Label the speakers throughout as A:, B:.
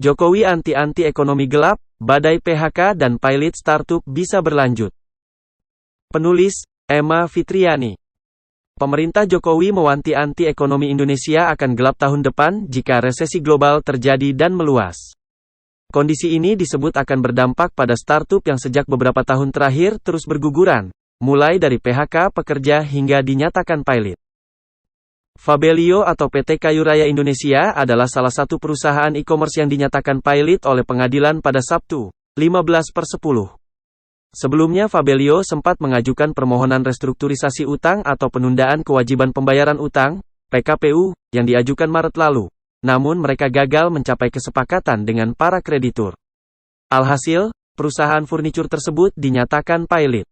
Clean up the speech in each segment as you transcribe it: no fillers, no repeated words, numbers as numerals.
A: Jokowi anti ekonomi gelap, badai PHK dan pilot startup bisa berlanjut. Penulis, Emma Fitriani. Pemerintah Jokowi mewanti ekonomi Indonesia akan gelap tahun depan jika resesi global terjadi dan meluas. Kondisi ini disebut akan berdampak pada startup yang sejak beberapa tahun terakhir terus berguguran, mulai dari PHK pekerja hingga dinyatakan pilot. Fabelio atau PT Kayu Raya Indonesia adalah salah satu perusahaan e-commerce yang dinyatakan pilot oleh pengadilan pada Sabtu, 15/10. Sebelumnya Fabelio sempat mengajukan permohonan restrukturisasi utang atau penundaan kewajiban pembayaran utang, PKPU, yang diajukan Maret lalu. Namun mereka gagal mencapai kesepakatan dengan para kreditur. Alhasil, perusahaan furnitur tersebut dinyatakan pilot.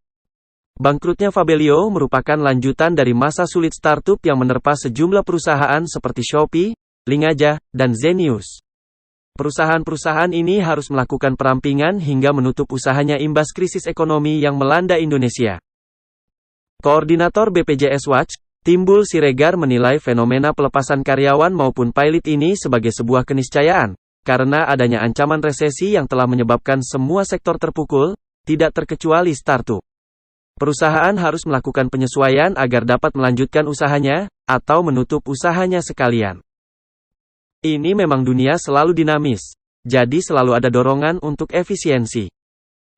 A: Bangkrutnya Fabelio merupakan lanjutan dari masa sulit startup yang menerpa sejumlah perusahaan seperti Shopee, Lingaja, dan Zenius. Perusahaan-perusahaan ini harus melakukan perampingan hingga menutup usahanya imbas krisis ekonomi yang melanda Indonesia. Koordinator BPJS Watch, Timbul Siregar menilai fenomena pelepasan karyawan maupun pilot ini sebagai sebuah keniscayaan, karena adanya ancaman resesi yang telah menyebabkan semua sektor terpukul, tidak terkecuali startup. Perusahaan harus melakukan penyesuaian agar dapat melanjutkan usahanya, atau menutup usahanya sekalian. Ini memang dunia selalu dinamis, jadi selalu ada dorongan untuk efisiensi.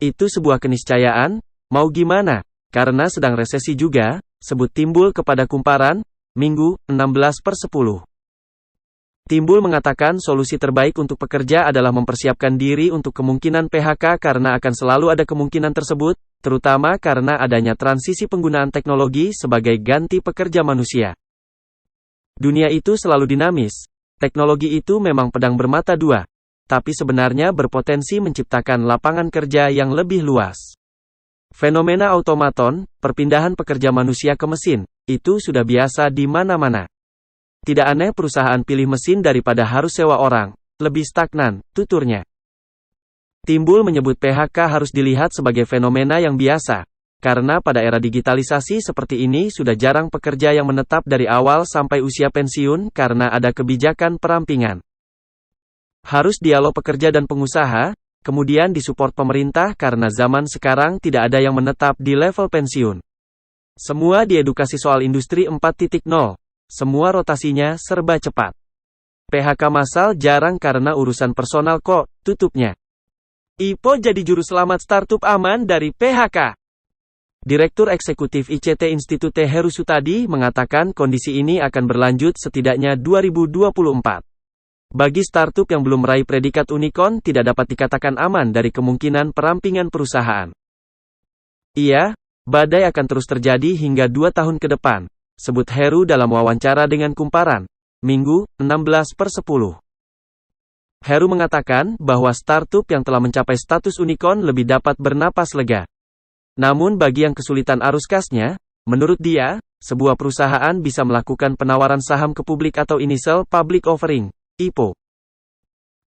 A: Itu sebuah keniscayaan, mau gimana, karena sedang resesi juga, sebut Timbul kepada Kumparan, Minggu, 16/10. Timbul mengatakan solusi terbaik untuk pekerja adalah mempersiapkan diri untuk kemungkinan PHK karena akan selalu ada kemungkinan tersebut, terutama karena adanya transisi penggunaan teknologi sebagai ganti pekerja manusia. Dunia itu selalu dinamis. Teknologi itu memang pedang bermata dua, tapi sebenarnya berpotensi menciptakan lapangan kerja yang lebih luas. Fenomena automaton, perpindahan pekerja manusia ke mesin, itu sudah biasa di mana-mana. Tidak aneh perusahaan pilih mesin daripada harus sewa orang, lebih stagnan, tuturnya. Timbul menyebut PHK harus dilihat sebagai fenomena yang biasa, karena pada era digitalisasi seperti ini sudah jarang pekerja yang menetap dari awal sampai usia pensiun karena ada kebijakan perampingan. Harus dialog pekerja dan pengusaha, kemudian disupport pemerintah karena zaman sekarang tidak ada yang menetap di level pensiun. Semua diedukasi soal industri 4.0. Semua rotasinya serba cepat. PHK massal jarang karena urusan personal kok, tutupnya. IPO jadi juru selamat startup aman dari PHK. Direktur Eksekutif ICT Institute Heru Sutadi mengatakan kondisi ini akan berlanjut setidaknya 2024. Bagi startup yang belum meraih predikat unicorn tidak dapat dikatakan aman dari kemungkinan perampingan perusahaan. Iya, badai akan terus terjadi hingga 2 tahun ke depan, sebut Heru dalam wawancara dengan Kumparan, Minggu, 16/10. Heru mengatakan bahwa startup yang telah mencapai status unicorn lebih dapat bernapas lega. Namun bagi yang kesulitan arus kasnya, menurut dia, sebuah perusahaan bisa melakukan penawaran saham ke publik atau initial public offering, IPO.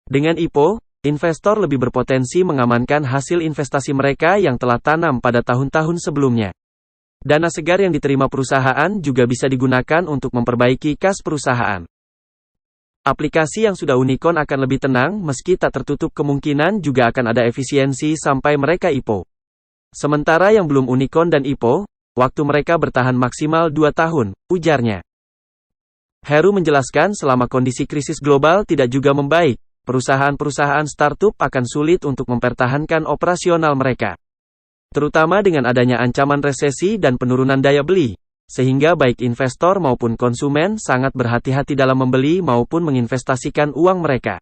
A: Dengan IPO, investor lebih berpotensi mengamankan hasil investasi mereka yang telah tanam pada tahun-tahun sebelumnya. Dana segar yang diterima perusahaan juga bisa digunakan untuk memperbaiki kas perusahaan. Aplikasi yang sudah unicorn akan lebih tenang meski tak tertutup kemungkinan juga akan ada efisiensi sampai mereka IPO. Sementara yang belum unicorn dan IPO, waktu mereka bertahan maksimal 2 tahun, ujarnya. Heru menjelaskan selama kondisi krisis global tidak juga membaik, perusahaan-perusahaan startup akan sulit untuk mempertahankan operasional mereka. Terutama dengan adanya ancaman resesi dan penurunan daya beli, sehingga baik investor maupun konsumen sangat berhati-hati dalam membeli maupun menginvestasikan uang mereka.